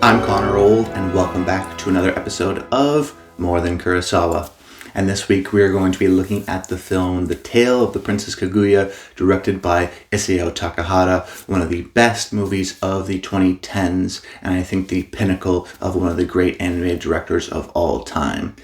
I'm Connor Old, and welcome back to another episode of More Than Kurosawa. And this week we are going to be looking at the film The Tale of the Princess Kaguya, directed by Isao Takahata, one of the best movies of the 2010s, and I think the pinnacle of one of the great animated directors of all time.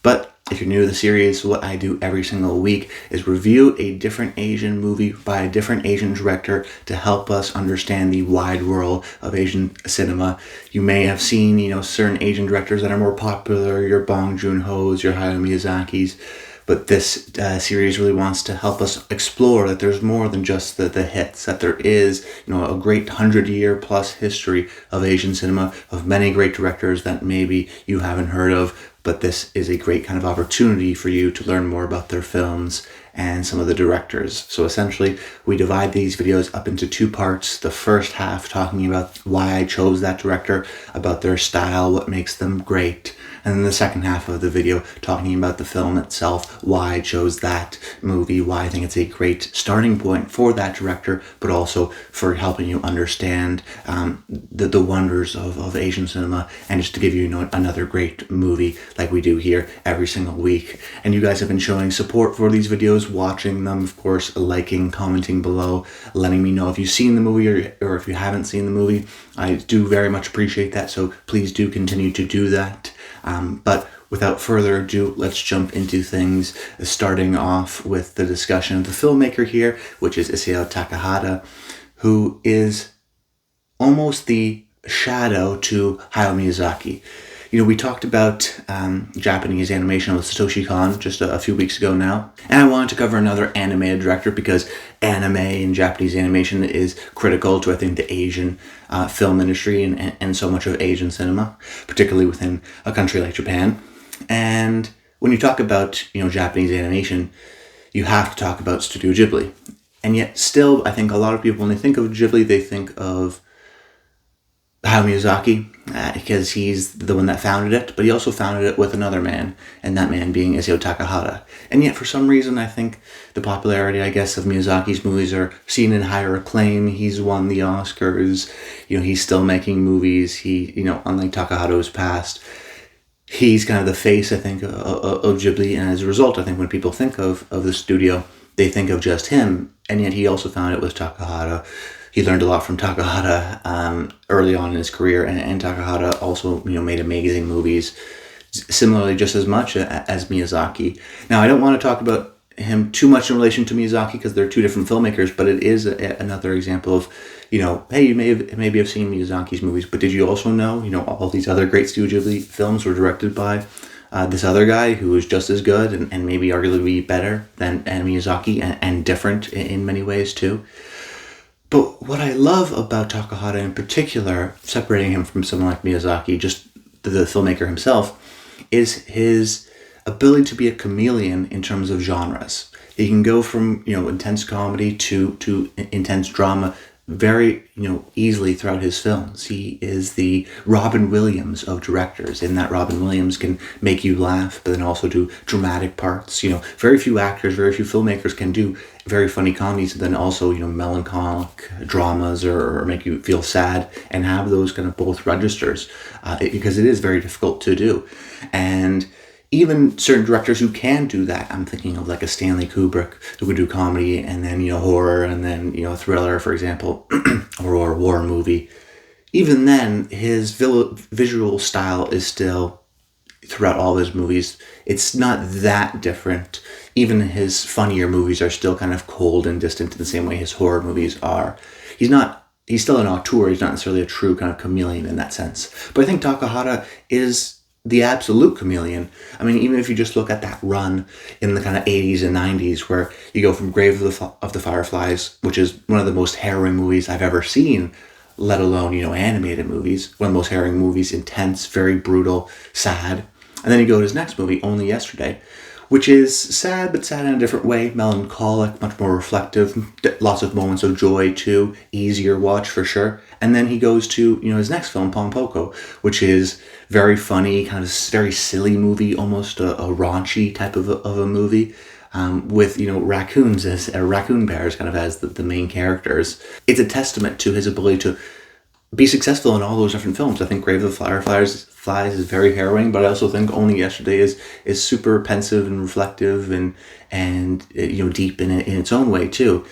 But if you're new to the series, what I do every single week is review a different Asian movie by a different Asian director to help us understand the wide world of Asian cinema. You may have seen, certain Asian directors that are more popular, your Bong Joon-ho's, your Hayao Miyazaki's, but this series really wants to help us explore that there's more than just the hits, that there is, a great 100-year plus history of Asian cinema, of many great directors that maybe you haven't heard of, but this is a great kind of opportunity for you to learn more about their films and some of the directors. So essentially, we divide these videos up into two parts. The first half talking about why I chose that director, about their style, what makes them great. And then the second half of the video talking about the film itself, why I chose that movie, why I think it's a great starting point for that director, but also for helping you understand the wonders of Asian cinema, and just to give you, another great movie like we do here every single week. And you guys have been showing support for these videos, watching them, of course, liking, commenting below, letting me know if you've seen the movie or if you haven't seen the movie. I do very much appreciate that, so please do continue to do that. But without further ado, let's jump into things, starting off with the discussion of the filmmaker here, which is Isao Takahata, who is almost the shadow to Hayao Miyazaki. We talked about Japanese animation with Satoshi Kon just a few weeks ago now, and I wanted to cover another animated director because anime and Japanese animation is critical to, I think, the Asian film industry and so much of Asian cinema, particularly within a country like Japan. And when you talk about, Japanese animation, you have to talk about Studio Ghibli. And yet still, I think a lot of people, when they think of Ghibli, they think of Hayao Miyazaki, because he's the one that founded it, but he also founded it with another man, and that man being Isao Takahata. And yet, for some reason, I think the popularity, of Miyazaki's movies are seen in higher acclaim. He's won the Oscars, he's still making movies. He, unlike Takahata's past, he's kind of the face, I think, of Ghibli, and as a result, I think when people think of the studio, they think of just him, and yet he also founded it with Takahata. He learned a lot from Takahata early on in his career, and Takahata also, made amazing movies, similarly just as much as Miyazaki. Now, I don't want to talk about him too much in relation to Miyazaki because they're two different filmmakers, but it is another example of, hey, you maybe have seen Miyazaki's movies, but did you also know, all these other great Studio Ghibli films were directed by this other guy who was just as good and maybe arguably better than Miyazaki and different in many ways too. But what I love about Takahata in particular, separating him from someone like Miyazaki, just the filmmaker himself, is his ability to be a chameleon in terms of genres. He can go from, intense comedy to intense drama very, easily throughout his films. He is the Robin Williams of directors, in that Robin Williams can make you laugh, but then also do dramatic parts. Very few actors, very few filmmakers can do very funny comedies, and then also, melancholic dramas or make you feel sad and have those kind of both registers, because it is very difficult to do. And even certain directors who can do that, I'm thinking of like a Stanley Kubrick who could do comedy and then, horror and then, thriller, for example, or a war movie. Even then, his visual style is still, throughout all his movies, it's not that different. Even his funnier movies are still kind of cold and distant in the same way his horror movies are. He's still an auteur, he's not necessarily a true kind of chameleon in that sense. But I think Takahata is the absolute chameleon. I mean, even if you just look at that run in the kind of 80s and 90s where you go from Grave of the Fireflies, which is one of the most harrowing movies I've ever seen, let alone, animated movies, one of the most harrowing movies, intense, very brutal, sad. And then you go to his next movie, Only Yesterday, which is sad, but sad in a different way, melancholic, much more reflective, lots of moments of joy too, easier watch for sure. And then he goes to, his next film, Pompoko, which is very funny, kind of very silly movie, almost a raunchy type of a movie, with, raccoons raccoon bears kind of as the main characters. It's a testament to his ability to be successful in all those different films. I think Grave of the Fireflies is very harrowing, but I also think Only Yesterday is super pensive and reflective and deep in its own way too.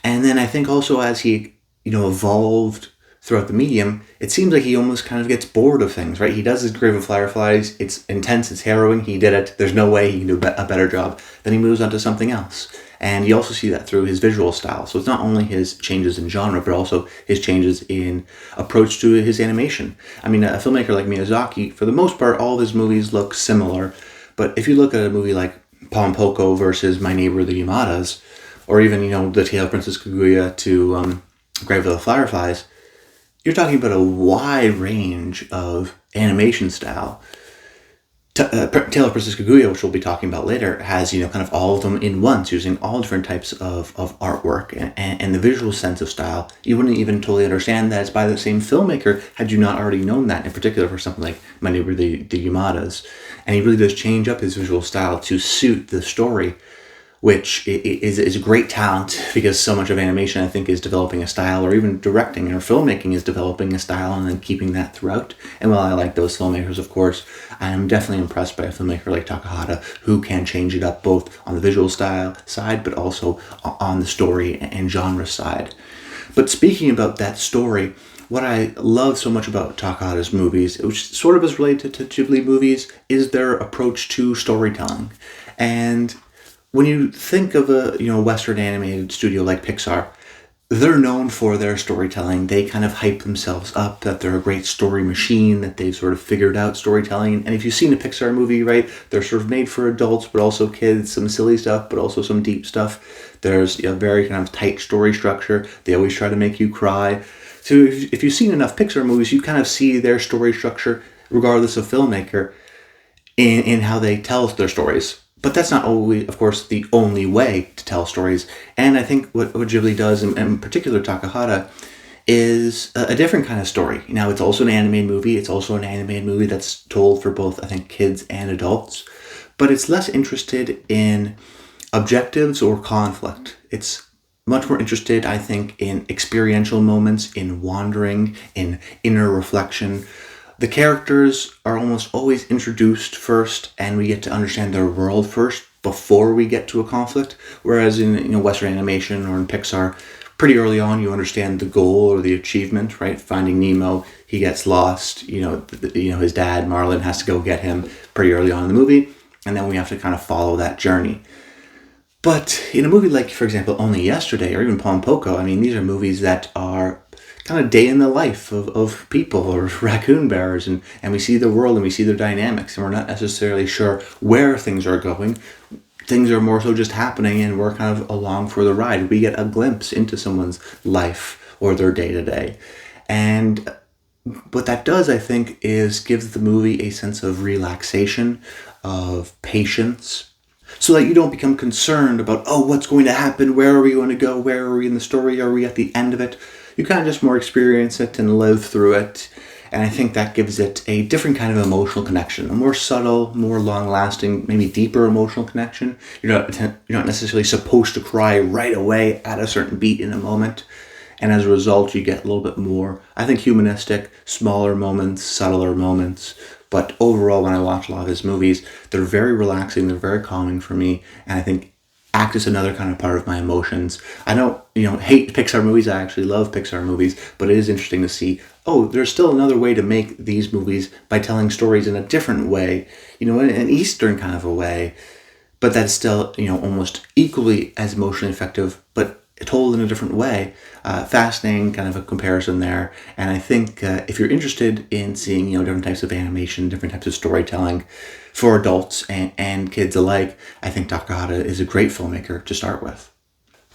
And then I think also as he evolved throughout the medium, it seems like he almost kind of gets bored of things, right? He does his Grave of Fireflies. It's intense, it's harrowing. He did it. There's no way he can do a better job. Then he moves on to something else. And you also see that through his visual style. So it's not only his changes in genre, but also his changes in approach to his animation. I mean, a filmmaker like Miyazaki, for the most part, all of his movies look similar. But if you look at a movie like Poko versus My Neighbor the Yamadas, or even, The Tale of Princess Kaguya to Grave of the Fireflies, you're talking about a wide range of animation style. Tale of Princess Kaguya, which we'll be talking about later, has kind of all of them in once, using all different types of artwork and the visual sense of style. You wouldn't even totally understand that it's by the same filmmaker had you not already known that, in particular for something like My Neighbor the Yamadas. And he really does change up his visual style to suit the story, which is a great talent, because so much of animation, I think, is developing a style, or even directing or filmmaking is developing a style and then keeping that throughout. And while I like those filmmakers, of course, I am definitely impressed by a filmmaker like Takahata, who can change it up both on the visual style side, but also on the story and genre side. But speaking about that story, what I love so much about Takahata's movies, which sort of is related to Ghibli movies, is their approach to storytelling. And when you think of a Western animated studio like Pixar, they're known for their storytelling. They kind of hype themselves up that they're a great story machine, that they've sort of figured out storytelling. And if you've seen a Pixar movie, right, they're sort of made for adults, but also kids, some silly stuff, but also some deep stuff. There's a very kind of tight story structure. They always try to make you cry. So if you've seen enough Pixar movies, you kind of see their story structure, regardless of filmmaker, in how they tell their stories. But that's not always, of course, the only way to tell stories. And I think what Ghibli does, and in particular Takahata, is a different kind of story. Now, it's also an animated movie. It's also an animated movie that's told for both, I think, kids and adults. But it's less interested in objectives or conflict. It's much more interested, I think, in experiential moments, in wandering, in inner reflection. The characters are almost always introduced first, and we get to understand their world first before we get to a conflict. Whereas in Western animation or in Pixar, pretty early on you understand the goal or the achievement, right? Finding Nemo, he gets lost. His dad Marlin has to go get him pretty early on in the movie, and then we have to kind of follow that journey. But in a movie like, for example, Only Yesterday or even Poko, I mean, these are movies that are kind of day in the life of people or raccoon bearers, and we see the world and we see their dynamics, and we're not necessarily sure where things are going. Things are more so just happening, and we're kind of along for the ride. We get a glimpse into someone's life or their day-to-day. And what that does, I think, is gives the movie a sense of relaxation, of patience, so that you don't become concerned about, what's going to happen? Where are we going to go? Where are we in the story? Are we at the end of it? You kind of just more experience it and live through it. And I think that gives it a different kind of emotional connection, a more subtle, more long-lasting, maybe deeper emotional connection. You're not necessarily supposed to cry right away at a certain beat in a moment. And as a result, you get a little bit more, I think, humanistic, smaller moments, subtler moments. But overall, when I watch a lot of his movies, they're very relaxing, they're very calming for me. And I think act is another kind of part of my emotions. I don't, hate Pixar movies. I actually love Pixar movies, but it is interesting to see, there's still another way to make these movies by telling stories in a different way, in an Eastern kind of a way, but that's still, almost equally as emotionally effective, but told in a different way. Fascinating kind of a comparison there. And I think if you're interested in seeing, different types of animation, different types of storytelling for adults and kids alike, I think Takahata is a great filmmaker to start with.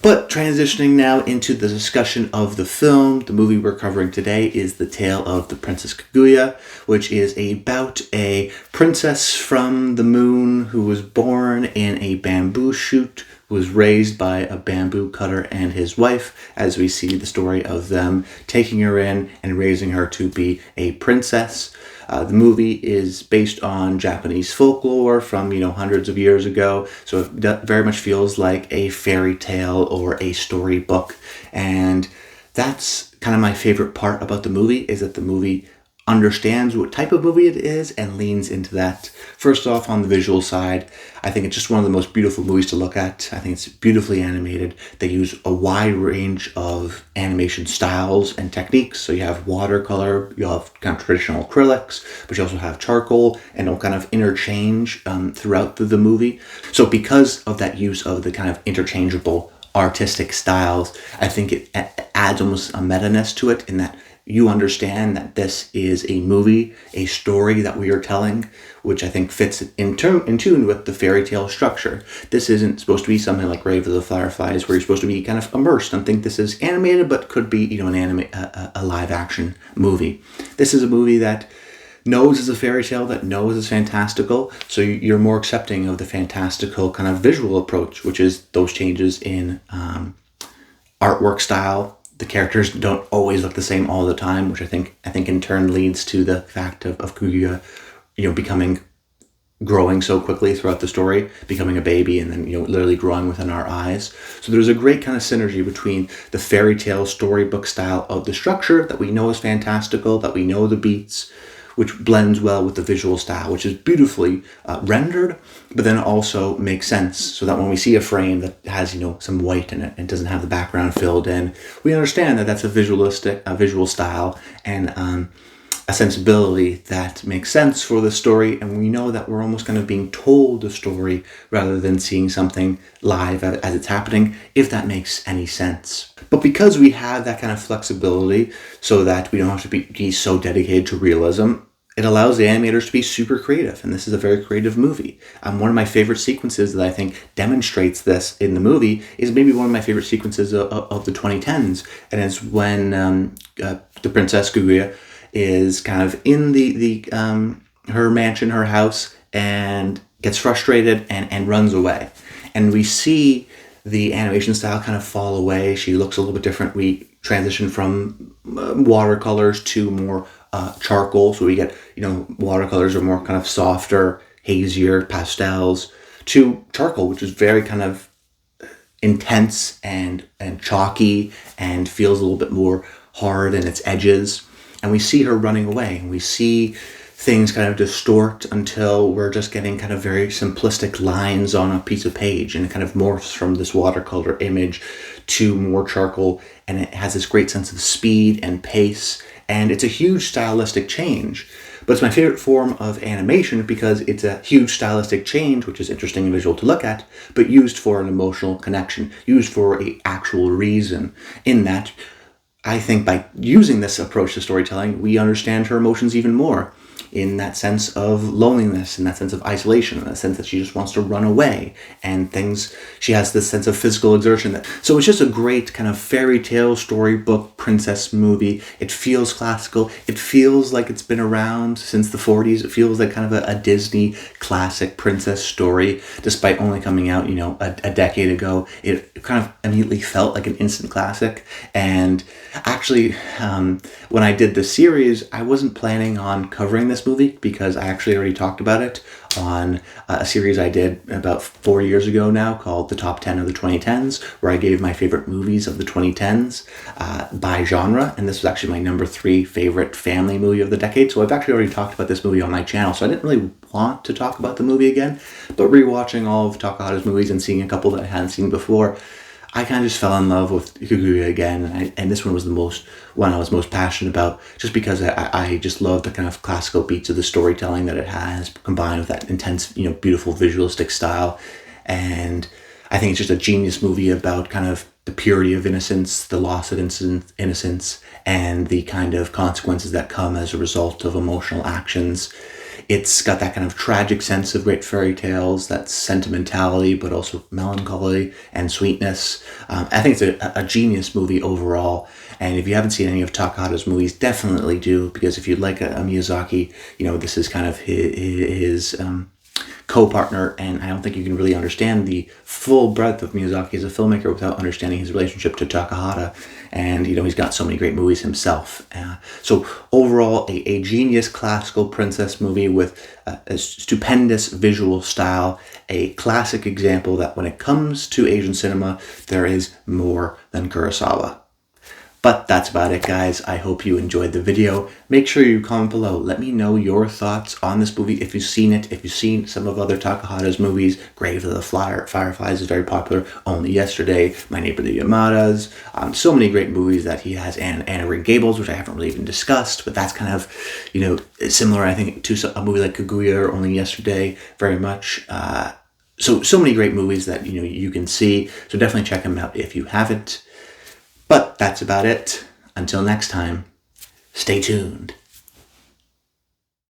But transitioning now into the discussion of the film, the movie we're covering today is The Tale of the Princess Kaguya, which is about a princess from the moon who was born in a bamboo shoot, who was raised by a bamboo cutter and his wife, as we see the story of them taking her in and raising her to be a princess. The movie is based on Japanese folklore from, hundreds of years ago, so it very much feels like a fairy tale or a storybook, and that's kind of my favorite part about the movie is that the movie understands what type of movie it is and leans into that. First off, on the visual side, I think it's just one of the most beautiful movies to look at. I think it's beautifully animated. They use a wide range of animation styles and techniques. So you have watercolor, you have kind of traditional acrylics, but you also have charcoal, and it'll kind of interchange throughout the movie. So because of that use of the kind of interchangeable artistic styles, I think it adds almost a meta-ness to it, in that you understand that this is a movie, a story that we are telling, which I think fits in tune with the fairy tale structure. This isn't supposed to be something like Grave of the Fireflies, where you're supposed to be kind of immersed and think this is animated, but could be, a live action movie. This is a movie that knows it's a fairy tale, that knows it's fantastical, so you're more accepting of the fantastical kind of visual approach, which is those changes in artwork style. The characters don't always look the same all the time, which I think in turn leads to the fact of Kaguya, growing so quickly throughout the story, becoming a baby, and then literally growing within our eyes. So there's a great kind of synergy between the fairy tale storybook style of the structure that we know is fantastical, that we know the beats, which blends well with the visual style, which is beautifully rendered, but then also makes sense, so that when we see a frame that has some white in it and doesn't have the background filled in, we understand that that's a visual style and a sensibility that makes sense for the story, and we know that we're almost kind of being told the story rather than seeing something live as it's happening, if that makes any sense. But because we have that kind of flexibility, so that we don't have to be so dedicated to realism, it allows the animators to be super creative, and this is a very creative movie. One of my favorite sequences that I think demonstrates this in the movie is maybe one of my favorite sequences of the 2010s, and it's when the Princess Kaguya is kind of in her mansion, her house, and gets frustrated and runs away. And we see the animation style kind of fall away. She looks a little bit different. We transition from watercolors to more charcoal. So we get, watercolors are more kind of softer, hazier, pastels, to charcoal, which is very kind of intense and chalky and feels a little bit more hard in its edges. And we see her running away, and we see things kind of distort until we're just getting kind of very simplistic lines on a piece of page, and it kind of morphs from this watercolor image to more charcoal, and it has this great sense of speed and pace, and it's a huge stylistic change. But it's my favorite form of animation because it's a huge stylistic change, which is interesting and visual to look at, but used for an emotional connection, used for an actual reason, in that I think by using this approach to storytelling, we understand her emotions even more, in that sense of loneliness, in that sense of isolation, in that sense that she just wants to run away, and she has this sense of physical exertion. So it's just a great kind of fairy tale storybook princess movie. It feels classical. It feels like it's been around since the 40s. It feels like kind of a Disney classic princess story, despite only coming out, a decade ago. It kind of immediately felt like an instant classic. And actually, when I did the series, I wasn't planning on covering this movie, because I actually already talked about it on a series I did about 4 years ago now, called The Top 10 of the 2010s, where I gave my favorite movies of the 2010s by genre, and this was actually my number 3 favorite family movie of the decade. So I've actually already talked about this movie on my channel, so I didn't really want to talk about the movie again, but rewatching all of Takahata's movies and seeing a couple that I hadn't seen before, I kind of just fell in love with Kaguya again, and this one was the one I was most passionate about, just because I just love the kind of classical beats of the storytelling that it has, combined with that intense, beautiful visualistic style. And I think it's just a genius movie about kind of the purity of innocence, the loss of innocence, and the kind of consequences that come as a result of emotional actions. It's got that kind of tragic sense of great fairy tales, that sentimentality, but also melancholy and sweetness. I think it's a genius movie overall. And if you haven't seen any of Takahata's movies, definitely do, because if you'd like a Miyazaki, this is kind of his co-partner, and I don't think you can really understand the full breadth of Miyazaki as a filmmaker without understanding his relationship to Takahata. And he's got so many great movies himself. So overall, a genius classical princess movie with a stupendous visual style, a classic example that when it comes to Asian cinema, there is more than Kurosawa. But that's about it, guys. I hope you enjoyed the video. Make sure you comment below. Let me know your thoughts on this movie. If you've seen it, if you've seen some of other Takahata's movies. Grave of the Fireflies is very popular. Only Yesterday, My Neighbor the Yamadas. So many great movies that he has. And Anna Green Gables, which I haven't really even discussed. But that's kind of, similar, I think, to a movie like Kaguya or Only Yesterday very much. So many great movies that, you can see. So definitely check them out if you haven't. But that's about it. Until next time, stay tuned.